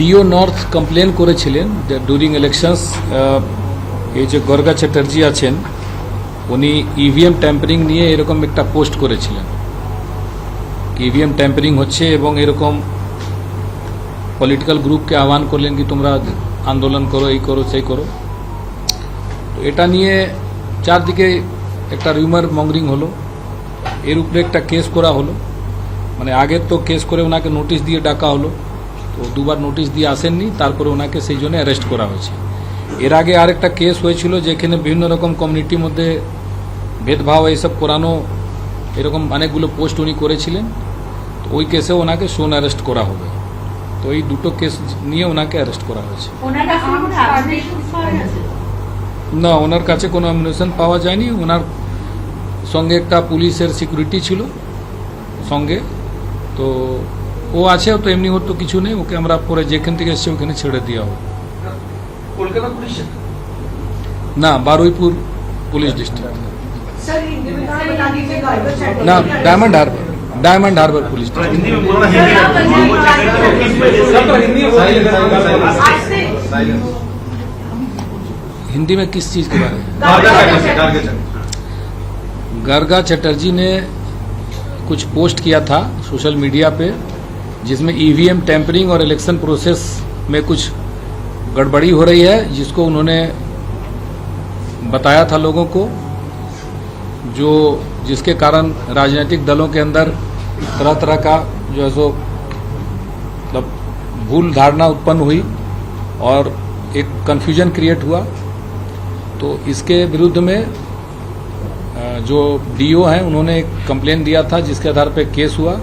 Deo north complain করেছিলেন যে during elections এই যে গর্গা চ্যাটার্জি আছেন উনি ইভিএম ট্যাম্পারিং নিয়ে এরকম একটা পোস্ট করেছিলেন, ইভিএম ট্যাম্পারিং হচ্ছে এবং এরকম পলিটিক্যাল গ্রুপকে আহ্বান করলেন কি তোমরা আন্দোলন করো, এই করো, সেই করো। তো এটা নিয়ে চারদিকে একটা রিউমার মঙ্গরিং হলো, এর উপরে একটা কেস করা হলো। মানে আগে তো কেস করে ওনাকে নোটিশ দিয়ে ডাকা হলো, তো দুবার নোটিশ দিয়ে আসেননি, তারপরে ওনাকে সেই জন্য অ্যারেস্ট করা হয়েছে। এর আগে আরেকটা কেস হয়েছিল যেখানে বিভিন্ন রকম কমিউনিটির মধ্যে ভেদভাব এইসব করানো, এরকম অনেকগুলো পোস্ট উনি করেছিলেন। তো ওই কেসে ওনাকে সোন অ্যারেস্ট করা হবে। তো এই দুটো কেস নিয়ে ওনাকে অ্যারেস্ট করা হয়েছে। না, ওনার কাছে কোনো অ্যামিউনিশন পাওয়া যায়নি। ওনার সঙ্গে একটা পুলিশের সিকিউরিটি ছিল সঙ্গে, তো ও আছে। তো এমনি ওর তো কিছু নেই, ওকে আমরা পরে যেখান থেকে এসছে ওখানে ছেড়ে দেওয়া হবে। কলকাতা পুলিশ না, বারুইপুর পুলিশ ডিস্ট্রিক্ট। না, डायमंड हार्बर पुलिस हिंदी में किस चीज के बारे में? गर्गा चटर्जी ने कुछ पोस्ट किया था सोशल मीडिया पे जिसमें ईवीएम टैंपरिंग और इलेक्शन प्रोसेस में कुछ गड़बड़ी हो रही है, जिसको उन्होंने बताया था लोगों को, जिसके कारण राजनीतिक दलों के अंदर तरह तरह का जो है सो मतलब भूल धारणा उत्पन्न हुई और एक कन्फ्यूजन क्रिएट हुआ। तो इसके विरुद्ध में जो डीओ हैं उन्होंने एक कंप्लेन दिया था, जिसके आधार पर केस हुआ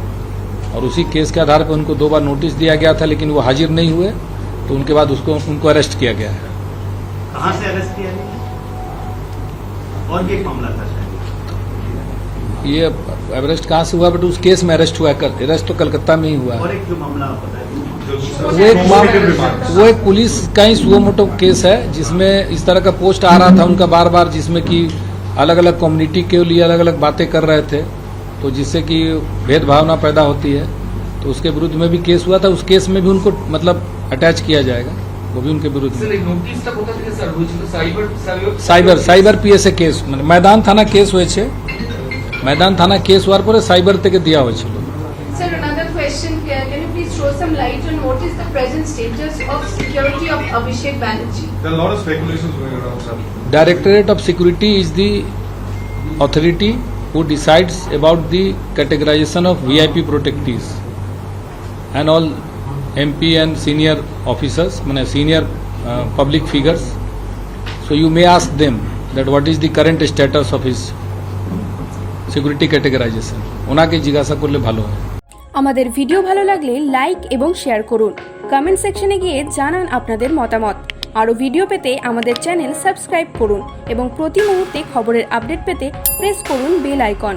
और उसी केस के आधार पर उनको 2 बार नोटिस दिया गया था, लेकिन वो हाजिर नहीं हुए। तो उनके बाद उनको अरेस्ट किया गया है। कहां से अरेस्ट किया गया और ये मामला था? ये अरेस्ट कहाँ से हुआ? बट उस केस में अरेस्ट हुआ है। अरेस्ट तो कलकत्ता में ही हुआ है। और एक जो मामला वो एक पुलिस का ही सुओ मोटो केस है, जिसमें इस तरह का पोस्ट आ रहा था उनका बार बार, जिसमें कि अलग अलग कम्युनिटी के लिए अलग अलग बातें कर रहे थे, तो जिससे कि भेदभावना पैदा होती है। तो उसके विरुद्ध में भी केस हुआ था। उस केस में भी उनको मतलब अटैच किया जाएगा, वो भी उनके विरुद्ध में। साइबर पीएसए केस मैदान थाना केस হয়েছে। मैदान थाना केस হওয়ার পরে সাইবার থেকে দেওয়া হয়েছিল। Sir, another question, can you please throw some light on what is the present status of security of Abhishek Banerjee? There are a lot of speculations going around, sir. Directorate of Security is the authority who decides about the categorization of VIP protectees and all MP and senior officers, senior public figures. So you may ask them that what is the current status of his security categorization, ওনাকে জিজ্ঞাসা করলে ভালো হয়। আমাদের video ভালো লাগলে like এবং share করুন, কমেন্ট সেকশনে গিয়ে জানান আপনাদের মতামত। আরও ভিডিও পেতে আমাদের চ্যানেল সাবস্ক্রাইব করুন এবং প্রতি মুহূর্তে খবরের আপডেট পেতে প্রেস করুন বেল আইকন।